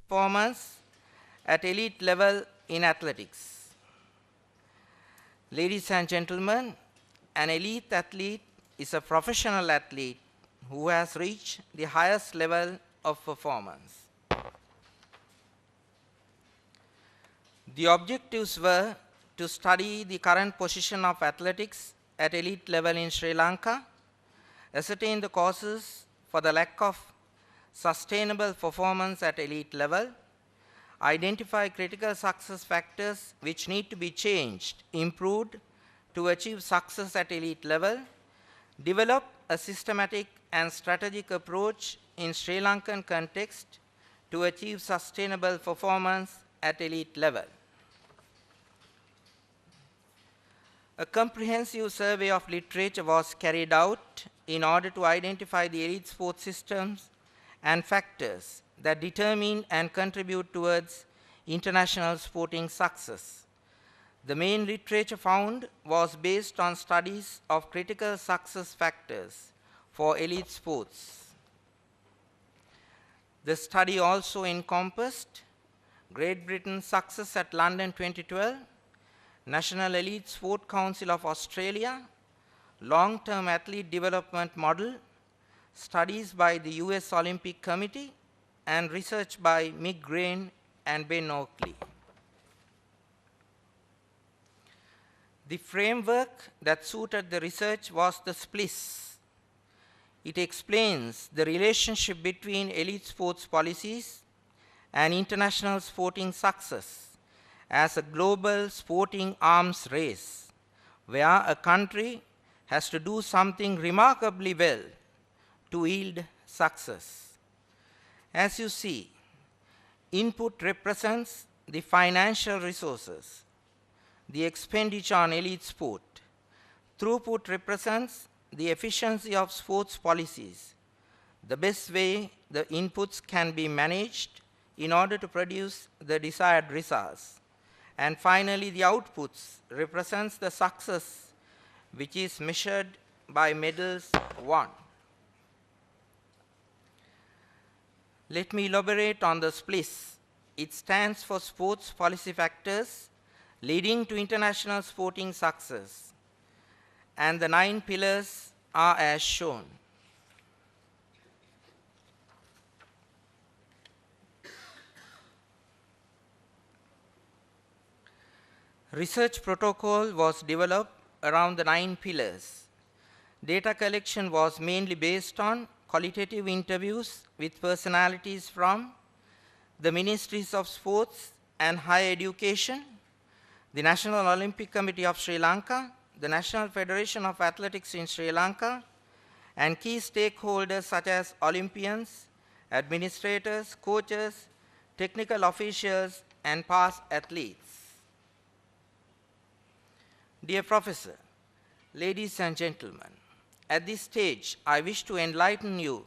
performance at elite level in athletics. Ladies and gentlemen, an elite athlete is a professional athlete who has reached the highest level of performance. The objectives were to study the current position of athletics at elite level in Sri Lanka, ascertain the causes for the lack of sustainable performance at elite level, identify critical success factors which need to be changed, improved to achieve success at elite level, develop a systematic and strategic approach in Sri Lankan context to achieve sustainable performance at elite level. A comprehensive survey of literature was carried out in order to identify the elite sports systems and factors that determine and contribute towards international sporting success. The main literature found was based on studies of critical success factors for elite sports. The study also encompassed Great Britain's success at London 2012, National Elite Sport Council of Australia, long-term athlete development model, studies by the US Olympic Committee, and research by Mick Grain and Ben Oakley. The framework that suited the research was the SPLIS. It explains the relationship between elite sports policies and international sporting success as a global sporting arms race, where a country has to do something remarkably well to yield success. As you see, input represents the financial resources, the expenditure on elite sport. Throughput represents the efficiency of sports policies, the best way the inputs can be managed in order to produce the desired results. And finally, the outputs represents the success which is measured by medals won. Let me elaborate on the SPLIS. It stands for Sports Policy Factors Leading to International Sporting Success. And the 9 pillars are as shown. Research protocol was developed around the 9 pillars. Data collection was mainly based on qualitative interviews with personalities from the Ministries of Sports and Higher Education, the National Olympic Committee of Sri Lanka, the National Federation of Athletics in Sri Lanka, and key stakeholders such as Olympians, administrators, coaches, technical officials, and past athletes. Dear Professor, ladies and gentlemen, at this stage, I wish to enlighten you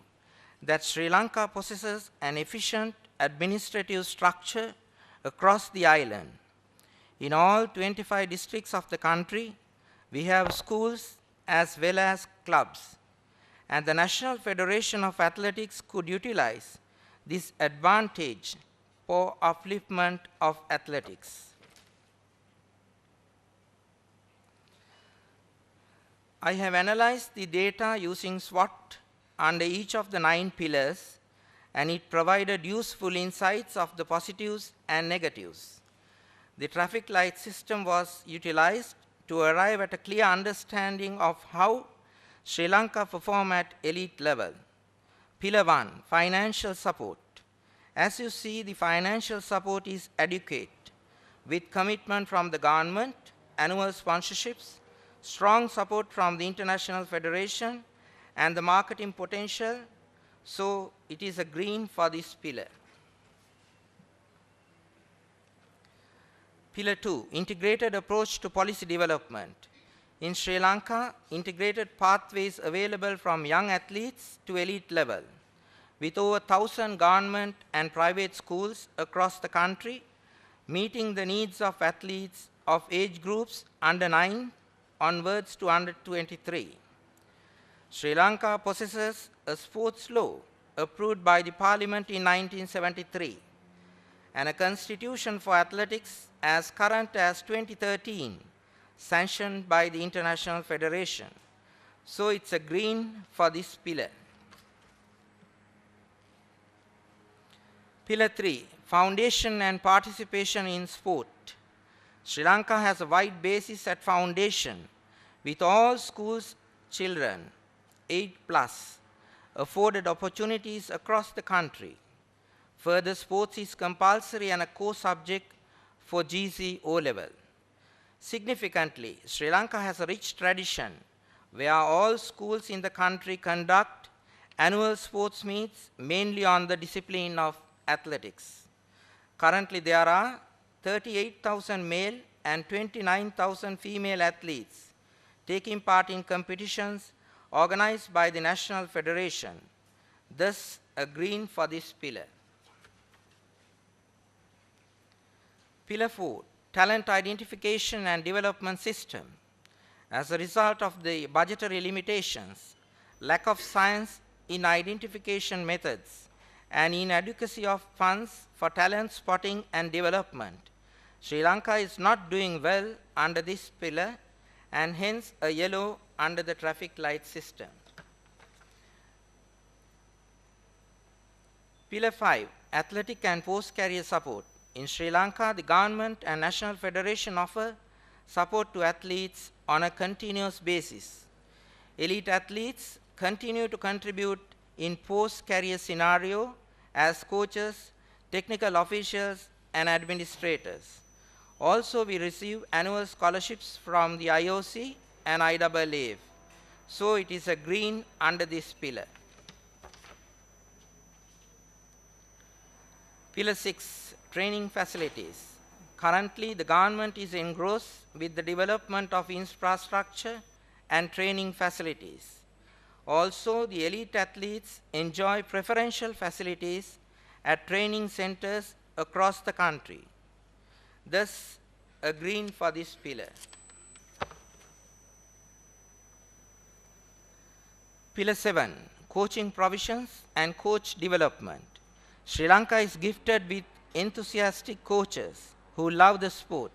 that Sri Lanka possesses an efficient administrative structure across the island. In all 25 districts of the country, we have schools as well as clubs, and the National Federation of Athletics could utilize this advantage for upliftment of athletics. I have analyzed the data using SWOT under each of the 9 pillars, and it provided useful insights of the positives and negatives. The traffic light system was utilized to arrive at a clear understanding of how Sri Lanka performed at elite level. Pillar 1, financial support. As you see, the financial support is adequate, with commitment from the government, annual sponsorships, strong support from the International Federation, and the marketing potential, so it is a green for this pillar. Pillar 2, integrated approach to policy development. In Sri Lanka, integrated pathways available from young athletes to elite level. With over 1,000 government and private schools across the country, meeting the needs of athletes of age groups under 9 onwards to under 23. Sri Lanka possesses a sports law approved by the Parliament in 1973 and a constitution for athletics as current as 2013, sanctioned by the International Federation. So it's a green for this pillar. Pillar 3, foundation and participation in sport. Sri Lanka has a wide basis at foundation with all schools children 8 plus afforded opportunities across the country. Further, sports is compulsory and a core subject for GC O-level. Significantly, Sri Lanka has a rich tradition where all schools in the country conduct annual sports meets mainly on the discipline of athletics. Currently, there are 38,000 male and 29,000 female athletes taking part in competitions organized by the National Federation, thus a green for this pillar. Pillar 4, talent identification and development system. As a result of the budgetary limitations, lack of science in identification methods, and inadequacy of funds for talent spotting and development, Sri Lanka is not doing well under this pillar and hence a yellow under the traffic light system. Pillar 5, athletic and post-career support. In Sri Lanka, the government and National Federation offer support to athletes on a continuous basis. Elite athletes continue to contribute in post-career scenario as coaches, technical officials, and administrators. Also, we receive annual scholarships from the IOC and IAAF. So it is a green under this pillar. Pillar 6, training facilities. Currently, the government is engrossed with the development of infrastructure and training facilities. Also, the elite athletes enjoy preferential facilities at training centers across the country. Thus, a green for this pillar. Pillar 7, coaching provisions and coach development. Sri Lanka is gifted with enthusiastic coaches who love the sport.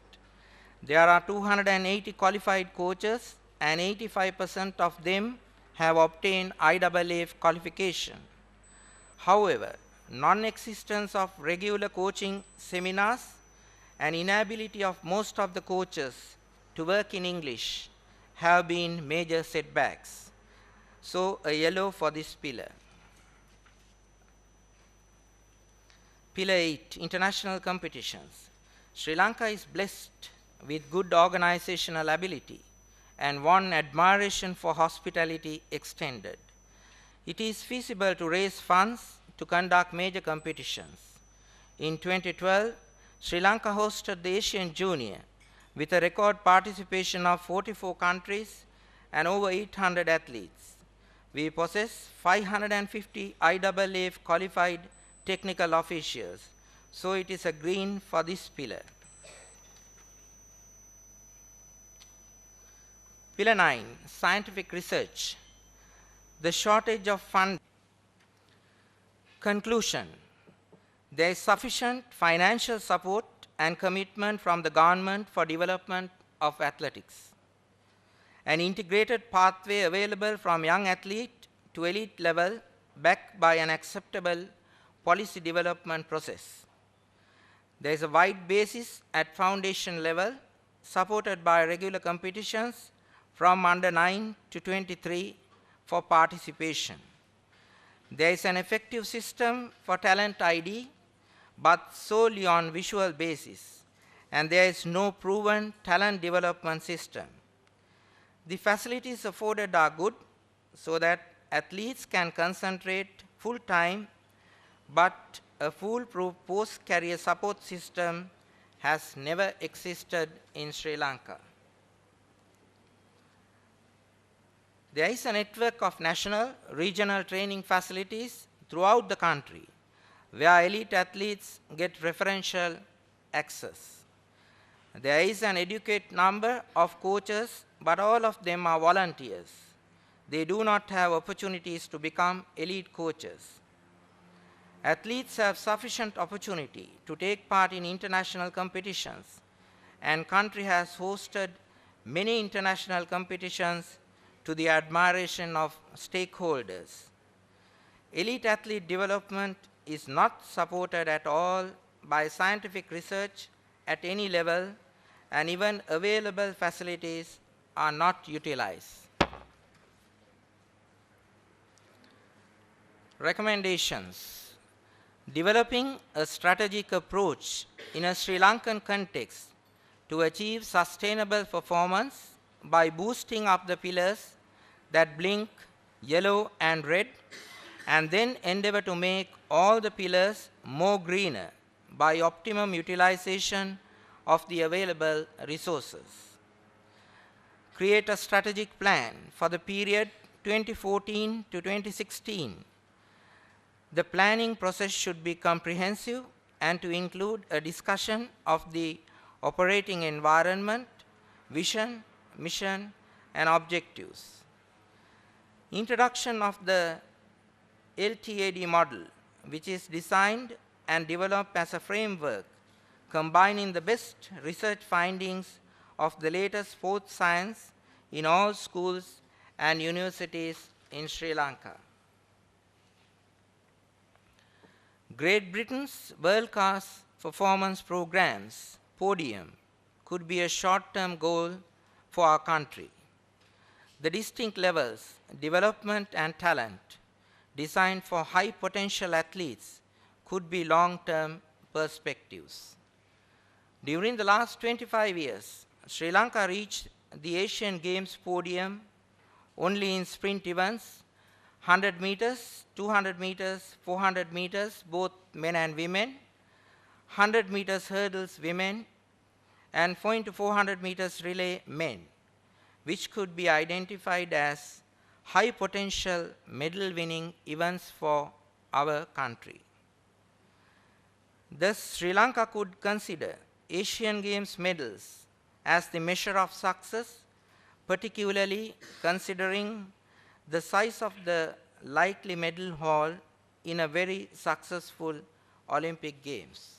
There are 280 qualified coaches and 85% of them have obtained IAAF qualification. However, non-existence of regular coaching seminars and inability of most of the coaches to work in English have been major setbacks. So a yellow for this pillar. Pillar 8, international competitions. Sri Lanka is blessed with good organizational ability and won admiration for hospitality extended. It is feasible to raise funds to conduct major competitions. In 2012, Sri Lanka hosted the Asian Junior with a record participation of 44 countries and over 800 athletes. We possess 550 IAAF qualified technical officials, so it is a green for this pillar. Pillar 9, scientific research. The shortage of funds. Conclusion. There is sufficient financial support and commitment from the government for development of athletics. An integrated pathway available from young athlete to elite level backed by an acceptable policy development process. There is a wide basis at foundation level supported by regular competitions from under 9 to 23 for participation. There is an effective system for talent ID, but solely on visual basis, and there is no proven talent development system. The facilities afforded are good so that athletes can concentrate full time, but a foolproof post-career support system has never existed in Sri Lanka. There is a network of national, regional training facilities throughout the country where elite athletes get preferential access. There is an adequate number of coaches, but all of them are volunteers. They do not have opportunities to become elite coaches. Athletes have sufficient opportunity to take part in international competitions, and country has hosted many international competitions to the admiration of stakeholders. Elite athlete development is not supported at all by scientific research at any level, and even available facilities are not utilized. Recommendations. Developing a strategic approach in a Sri Lankan context to achieve sustainable performance by boosting up the pillars that blink yellow and red, and then endeavor to make all the pillars more greener by optimum utilization of the available resources. Create a strategic plan for the period 2014 to 2016. The planning process should be comprehensive and to include a discussion of the operating environment, vision, mission, and objectives. Introduction of the LTAD model, which is designed and developed as a framework combining the best research findings of the latest sports science in all schools and universities in Sri Lanka. Great Britain's world-class performance programs, Podium, could be a short-term goal for our country. The distinct levels, development and talent, designed for high potential athletes could be long-term perspectives. During the last 25 years, Sri Lanka reached the Asian Games podium only in sprint events, 100 meters, 200 meters, 400 meters, both men and women, 100 meters hurdles women, and 400 meters relay men, which could be identified as high potential medal winning events for our country. Thus, Sri Lanka could consider Asian Games medals as the measure of success, particularly considering the size of the likely medal haul in a very successful Olympic Games.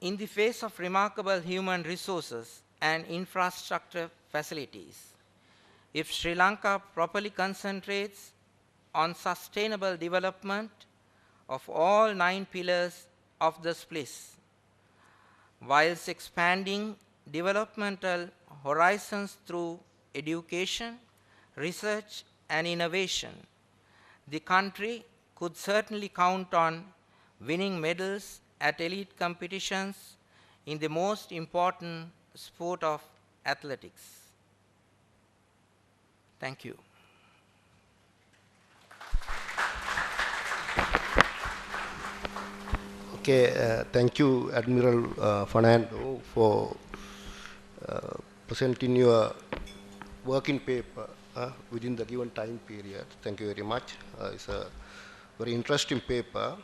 In the face of remarkable human resources and infrastructure facilities, if Sri Lanka properly concentrates on sustainable development of all 9 pillars of the SPLIS, whilst expanding developmental horizons through education, research, and innovation, the country could certainly count on winning medals at elite competitions in the most important sport of athletics. Thank you. Okay, thank you, Admiral Fernando, for presenting your working paper within the given time period. Thank you very much. It's a very interesting paper.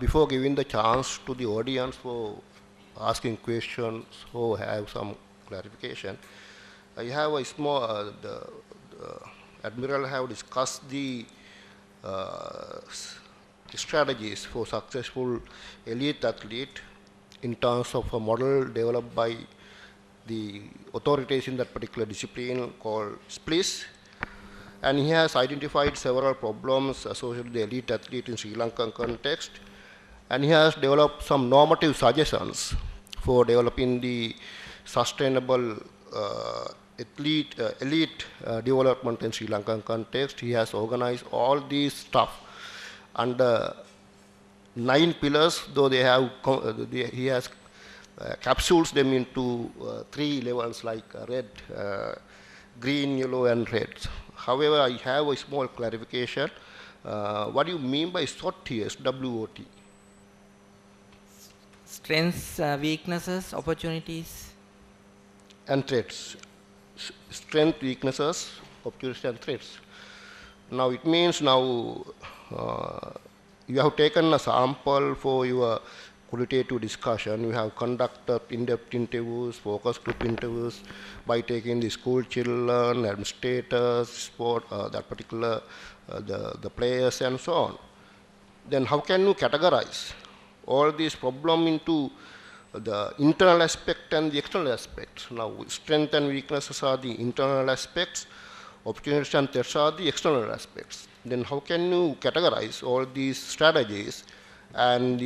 Before giving the chance to the audience for asking questions or have some clarification, I have a small, the Admiral have discussed the strategies for successful elite athlete in terms of a model developed by the authorities in that particular discipline called SPLIS. And he has identified several problems associated with the elite athlete in Sri Lankan context. And he has developed some normative suggestions for developing the sustainable elite development in Sri Lankan context. He has organized all these stuff under 9 pillars, though they have he has capsules them into 3 levels like red, green, yellow, and red. However, I have a small clarification. What do you mean by SWOT? SWOT? Strengths, weaknesses, opportunities, and threats. Strength, weaknesses, opportunities, and threats. Now it means now you have taken a sample for your qualitative discussion. We have conducted in-depth interviews, focus group interviews by taking the school children, administrators, sport, that particular, the players and so on. Then how can you categorize all these problems into the internal aspect and the external aspects? Now, strength and weaknesses are the internal aspects, opportunities and threats are the external aspects. Then how can you categorize all these strategies and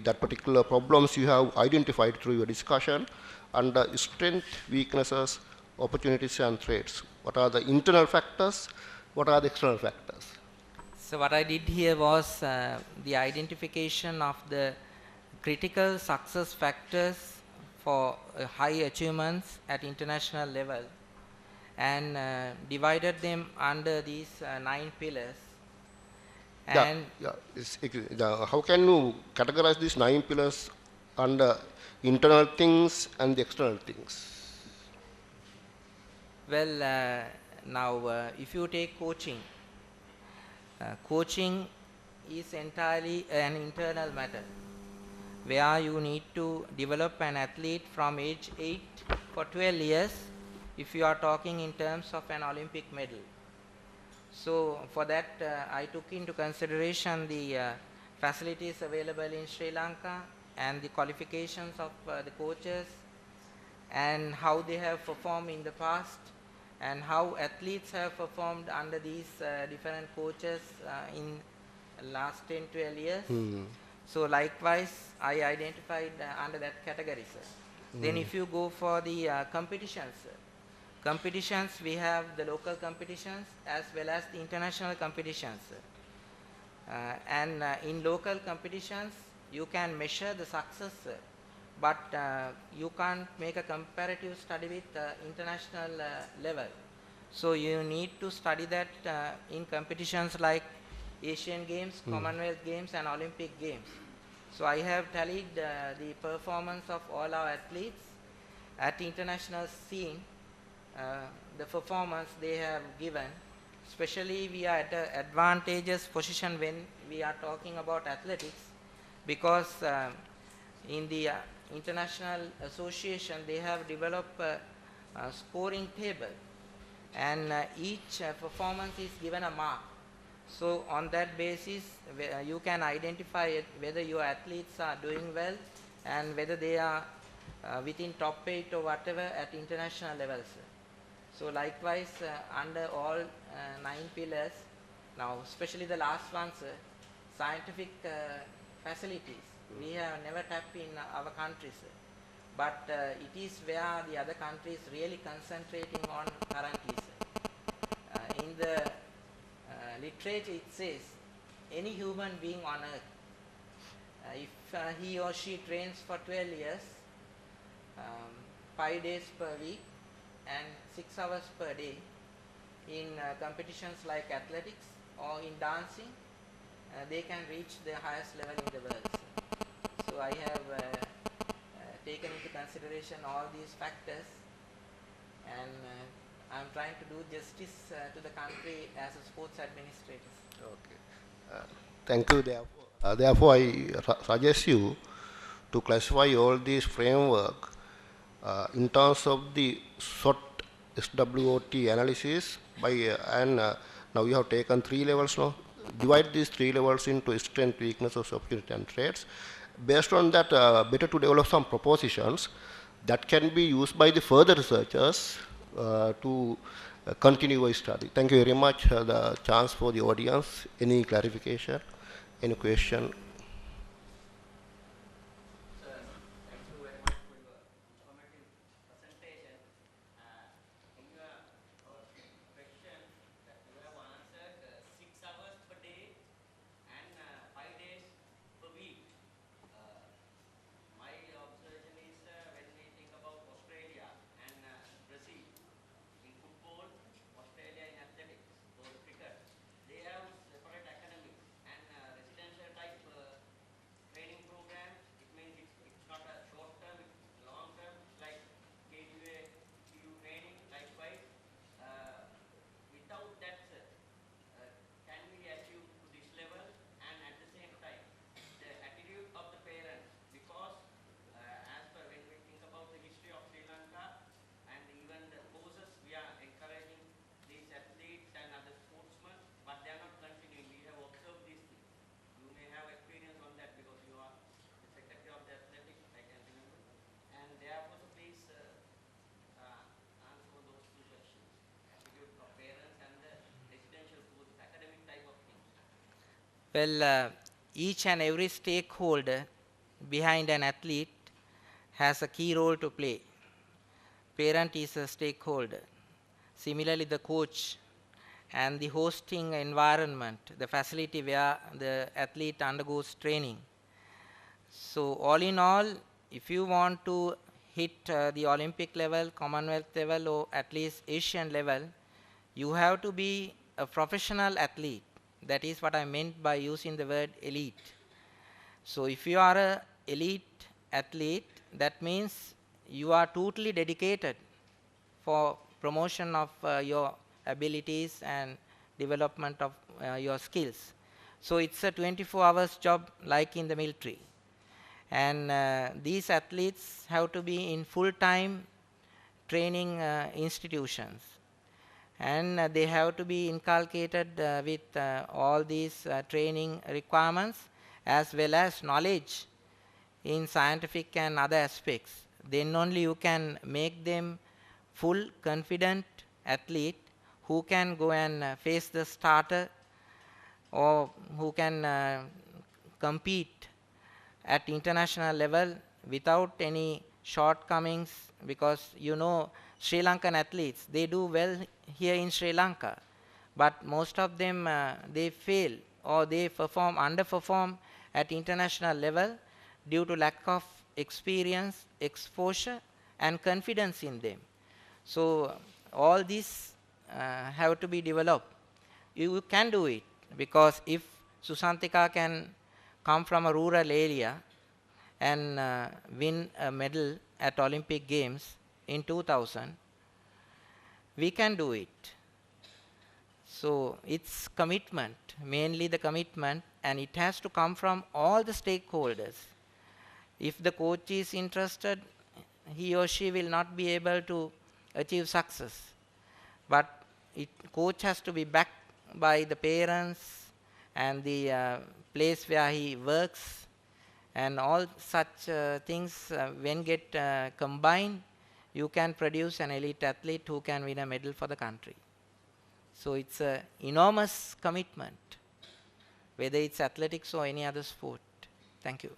that particular problems you have identified through your discussion under strength, weaknesses, opportunities and threats? What are the internal factors? What are the external factors? So what I did here was the identification of the critical success factors for high achievements at international level, and divided them under these 9 pillars. And How can you categorize these 9 pillars under internal things and the external things? well, now if you take coaching, coaching is entirely an internal matter, where you need to develop an athlete from age 8 for 12 years if you are talking in terms of an Olympic medal. So for that I took into consideration the facilities available in Sri Lanka and the qualifications of the coaches and how they have performed in the past and how athletes have performed under these different coaches in last 10-12 years. So likewise I identified under that category, sir. Then if you go for the competitions, competitions, we have the local competitions as well as the international competitions. And in local competitions, you can measure the success, but you can't make a comparative study with international level. So you need to study that in competitions like Asian Games, Commonwealth Games and Olympic Games. So I have tallied the performance of all our athletes at international scene, the performance they have given. Especially we are at an advantageous position when we are talking about athletics, because in the international association they have developed a scoring table, and each performance is given a mark. So on that basis you can identify whether your athletes are doing well and whether they are within top 8 or whatever at international levels. So likewise under all 9 pillars, now especially the last one, sir, scientific facilities, we have never tapped in our country, sir. But it is where the other countries really concentrating on currently, sir. In the literature it says any human being on earth, if he or she trains for 12 years, 5 days per week and 6 hours per day in competitions like athletics or in dancing, they can reach the highest level in the world, sir. So I have taken into consideration all these factors, and I'm trying to do justice to the country as a sports administrator. Okay. Thank you. Therefore, I suggest you to classify all these framework in terms of the SWOT, SWOT analysis by and now you have taken 3 levels now. Divide these 3 levels into strength, weaknesses, opportunity and threats. Based on that, better to develop some propositions that can be used by the further researchers to continue a study. Thank you very much. The chance for the audience. Any clarification? Any question? Well, each and every stakeholder behind an athlete has a key role to play. Parent is a stakeholder. Similarly, the coach and the hosting environment, the facility where the athlete undergoes training. So all in all, if you want to hit the Olympic level, Commonwealth level, or at least Asian level, you have to be a professional athlete. That is what I meant by using the word elite. So if you are a elite athlete, that means you are totally dedicated for promotion of your abilities and development of your skills. So it's a 24 hours job like in the military. And these athletes have to be in full-time training institutions. And they have to be inculcated with all these training requirements as well as knowledge in scientific and other aspects. Then only you can make them full confident athlete who can go and face the starter or who can compete at international level without any shortcomings, because you know Sri Lankan athletes, they do well here in Sri Lanka, but most of them they fail or they underperform at international level due to lack of experience, exposure and confidence in them. So all these have to be developed. You can do it, because if Susantika can come from a rural area and win a medal at Olympic Games in 2000, we can do it. So it's commitment, mainly the commitment, and it has to come from all the stakeholders. If the coach is interested, he or she will not be able to achieve success. But coach has to be backed by the parents and the place where he works, and all such things when get combined, you can produce an elite athlete who can win a medal for the country. So it's an enormous commitment, whether it's athletics or any other sport. Thank you.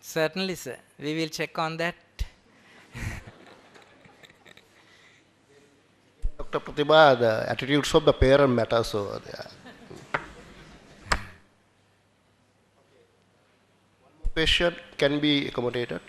Certainly, sir. We will check on that. Dr. Pratibha, the attitudes of the parent matter, so patient can be accommodated.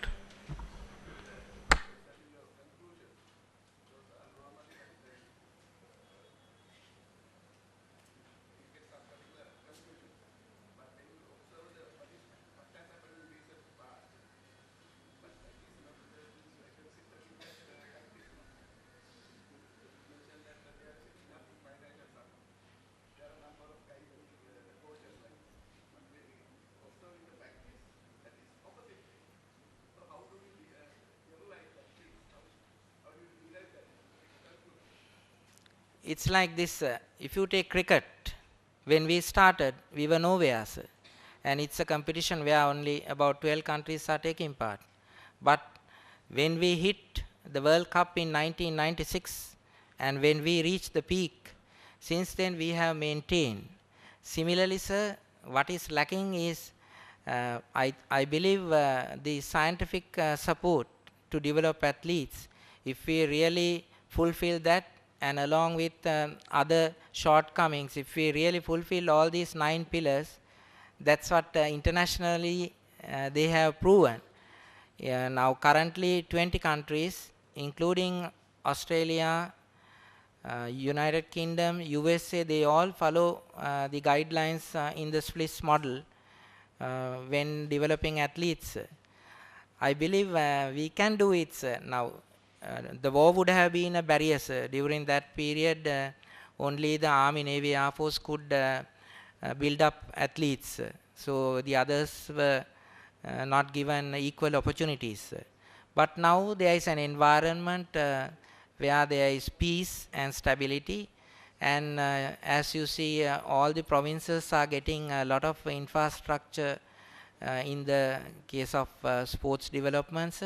It's like this. If you take cricket, when we started, we were nowhere, sir. And it's a competition where only about 12 countries are taking part. But when we hit the World Cup in 1996, and when we reached the peak, since then we have maintained. Similarly, sir, what is lacking is, I believe, the scientific support to develop athletes. If we really fulfill that, and along with other shortcomings, if we really fulfill all these 9 pillars, that's what internationally they have proven. Now currently 20 countries, including Australia, United Kingdom, USA, they all follow the guidelines in the SPLIS model when developing athletes. I believe we can do it now. The war would have been a barrier, sir. During that period, only the Army, Navy, Air Force could build up athletes. So the others were not given equal opportunities. But now there is an environment where there is peace and stability. And as you see, all the provinces are getting a lot of infrastructure in the case of sports developments.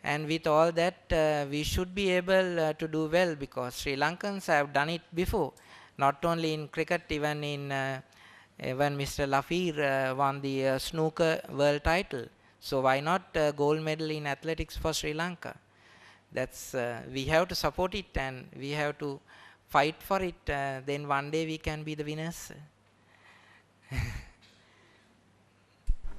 And with all that, we should be able to do well, because Sri Lankans have done it before, not only in cricket, even in when Mr. Lafir won the snooker world title. So why not gold medal in athletics for Sri Lanka? That's we have to support it and we have to fight for it. Then one day we can be the winners.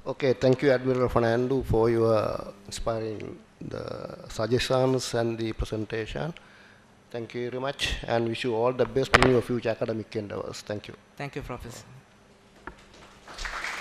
Okay, thank you, Admiral Fernando, for your inspiring the suggestions and the presentation. Thank you very much, and wish you all the best in your future academic endeavors. Thank you. Thank you, Professor.